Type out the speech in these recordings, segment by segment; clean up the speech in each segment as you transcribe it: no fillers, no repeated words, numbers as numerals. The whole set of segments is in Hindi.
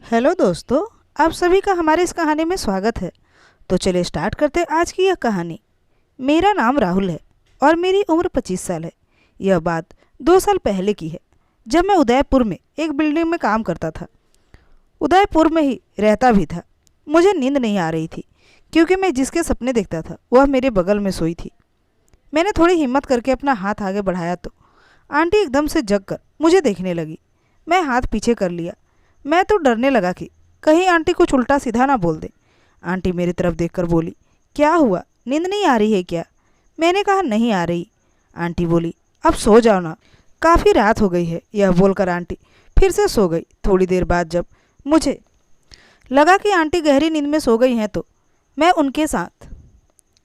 हेलो दोस्तों, आप सभी का हमारे इस कहानी में स्वागत है। तो चलिए स्टार्ट करते हैं आज की यह कहानी। मेरा नाम राहुल है और मेरी उम्र 25 साल है। यह बात 2 साल पहले की है, जब मैं उदयपुर में एक बिल्डिंग में काम करता था। उदयपुर में ही रहता भी था। मुझे नींद नहीं आ रही थी, क्योंकि मैं जिसके सपने देखता था वह मेरे बगल में सोई थी। मैंने थोड़ी हिम्मत करके अपना हाथ आगे बढ़ाया तो आंटी एकदम से जग कर मुझे देखने लगी। मैं हाथ पीछे कर लिया। मैं तो डरने लगा कि कहीं आंटी कुछ उल्टा सीधा ना बोल दे। आंटी मेरी तरफ देखकर बोली, क्या हुआ, नींद नहीं आ रही है क्या? मैंने कहा, नहीं आ रही। आंटी बोली, अब सो जाओ ना, काफ़ी रात हो गई है। यह बोलकर आंटी फिर से सो गई। थोड़ी देर बाद जब मुझे लगा कि आंटी गहरी नींद में सो गई हैं तो मैं उनके साथ।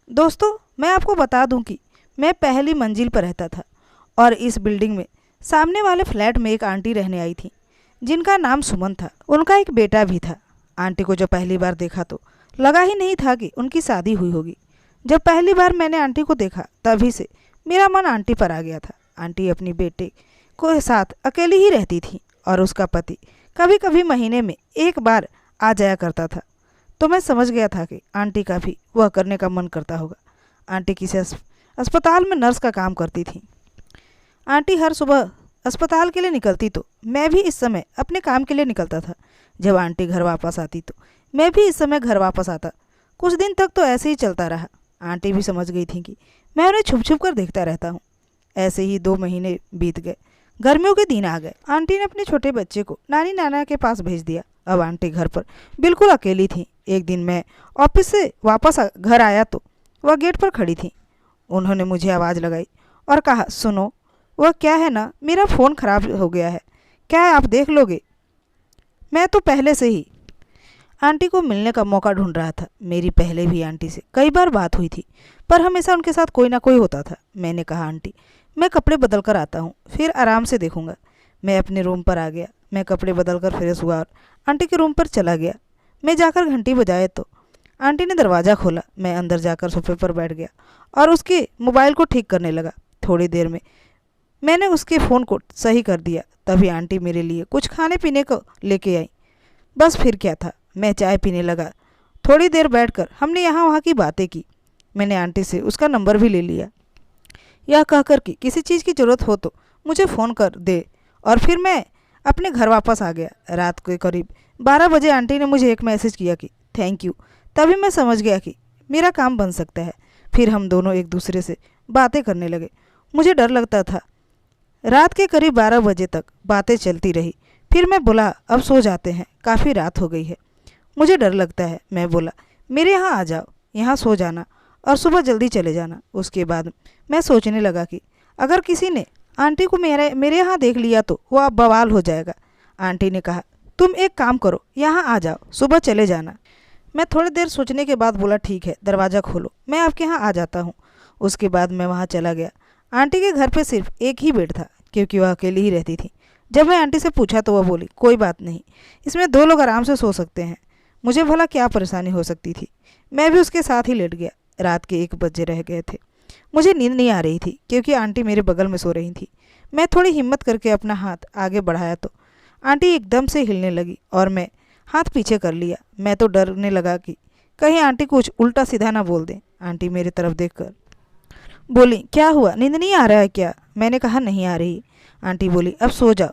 दोस्तों, मैं आपको बता दूं कि मैं पहली मंजिल पर रहता था और इस बिल्डिंग में सामने वाले फ्लैट में एक आंटी रहने आई थी, जिनका नाम सुमन था। उनका एक बेटा भी था। आंटी को जब पहली बार देखा तो लगा ही नहीं था कि उनकी शादी हुई होगी। जब पहली बार मैंने आंटी को देखा तभी से मेरा मन आंटी पर आ गया था। आंटी अपनी बेटे को साथ अकेली ही रहती थी और उसका पति कभी कभी महीने में एक बार आ जाया करता था। तो मैं समझ गया था कि आंटी का भी वह करने का मन करता होगा। आंटी किसी अस्पताल में नर्स का काम करती थी। आंटी हर सुबह अस्पताल के लिए निकलती तो मैं भी इस समय अपने काम के लिए निकलता था। जब आंटी घर वापस आती तो मैं भी इस समय घर वापस आता। कुछ दिन तक तो ऐसे ही चलता रहा। आंटी भी समझ गई थी कि मैं उन्हें छुप छुप कर देखता रहता हूँ। ऐसे ही 2 महीने बीत गए। गर्मियों के दिन आ गए। आंटी ने अपने छोटे बच्चे को नानी नाना के पास भेज दिया। अब आंटी घर पर बिल्कुल अकेली थी। एक दिन मैं ऑफिस से वापस घर आया तो वह गेट पर खड़ी थी। उन्होंने मुझे आवाज़ लगाई और कहा, सुनो, वह क्या है ना, मेरा फ़ोन ख़राब हो गया है, क्या है आप देख लोगे? मैं तो पहले से ही आंटी को मिलने का मौका ढूंढ रहा था। मेरी पहले भी आंटी से कई बार बात हुई थी, पर हमेशा उनके साथ कोई ना कोई होता था। मैंने कहा, आंटी, मैं कपड़े बदल कर आता हूँ, फिर आराम से देखूँगा। मैं अपने रूम पर आ गया। मैं कपड़े बदल कर फ्रेश हुआ और आंटी के रूम पर चला गया। मैं जाकर घंटी बजाए तो आंटी ने दरवाज़ा खोला। मैं अंदर जाकर सोफे पर बैठ गया और उसके मोबाइल को ठीक करने लगा। थोड़ी देर में मैंने उसके फ़ोन को सही कर दिया। तभी आंटी मेरे लिए कुछ खाने पीने को लेके आई। बस फिर क्या था, मैं चाय पीने लगा। थोड़ी देर बैठकर हमने यहाँ वहाँ की बातें की। मैंने आंटी से उसका नंबर भी ले लिया, यह कहकर कि किसी चीज़ की ज़रूरत हो तो मुझे फ़ोन कर दे। और फिर मैं अपने घर वापस आ गया। रात के करीब 12 बजे आंटी ने मुझे एक मैसेज किया कि थैंक यू। तभी मैं समझ गया कि मेरा काम बन सकता है। फिर हम दोनों एक दूसरे से बातें करने लगे। मुझे डर लगता था। रात के करीब 12 बजे तक बातें चलती रही। फिर मैं बोला, अब सो जाते हैं, काफ़ी रात हो गई है, मुझे डर लगता है। मैं बोला, मेरे यहाँ आ जाओ, यहाँ सो जाना और सुबह जल्दी चले जाना। उसके बाद मैं सोचने लगा कि अगर किसी ने आंटी को मेरे यहाँ देख लिया तो वह अब बवाल हो जाएगा। आंटी ने कहा, तुम एक काम करो, यहाँ आ जाओ, सुबह चले जाना। मैं थोड़ी देर सोचने के बाद बोला, ठीक है, दरवाज़ा खोलो, मैं आपके यहाँ आ जाता हूँ। उसके बाद मैं वहाँ चला गया। आंटी के घर पे सिर्फ एक ही बेड था, क्योंकि वह अकेली ही रहती थी। जब मैं आंटी से पूछा तो वह बोली, कोई बात नहीं, इसमें 2 लोग आराम से सो सकते हैं। मुझे भला क्या परेशानी हो सकती थी। मैं भी उसके साथ ही लेट गया। रात के 1 बजे रह गए थे। मुझे नींद नहीं आ रही थी, क्योंकि आंटी मेरे बगल में सो रही थी। मैं थोड़ी हिम्मत करके अपना हाथ आगे बढ़ाया तो आंटी एकदम से हिलने लगी और मैं हाथ पीछे कर लिया। मैं तो डरने लगा कि कहीं आंटी कुछ उल्टा सीधा ना बोल दें। आंटी मेरी तरफ देखकर बोली, क्या हुआ, नींद नहीं आ रहा है क्या? मैंने कहा, नहीं आ रही। आंटी बोली, अब सो जाओ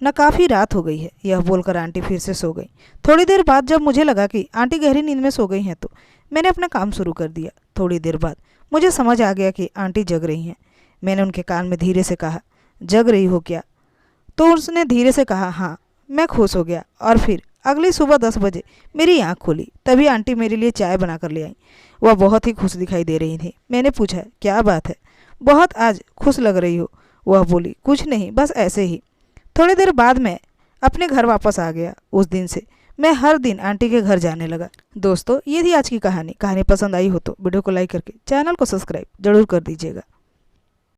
ना, काफ़ी रात हो गई है। यह बोलकर आंटी फिर से सो गई। थोड़ी देर बाद जब मुझे लगा कि आंटी गहरी नींद में सो गई हैं तो मैंने अपना काम शुरू कर दिया। थोड़ी देर बाद मुझे समझ आ गया कि आंटी जग रही हैं। मैंने उनके कान में धीरे से कहा, जग रही हो क्या? तो उसने धीरे से कहा, हाँ। मैं खुश हो गया और फिर अगली सुबह 10 बजे मेरी आँख खुली। तभी आंटी मेरे लिए चाय बना कर ले आई। वह बहुत ही खुश दिखाई दे रही थी। मैंने पूछा, क्या बात है, बहुत आज खुश लग रही हो? वह बोली, कुछ नहीं, बस ऐसे ही। थोड़ी देर बाद मैं अपने घर वापस आ गया। उस दिन से मैं हर दिन आंटी के घर जाने लगा। दोस्तों, ये थी आज की कहानी। कहानी पसंद आई हो तो वीडियो को लाइक करके चैनल को सब्सक्राइब जरूर कर दीजिएगा।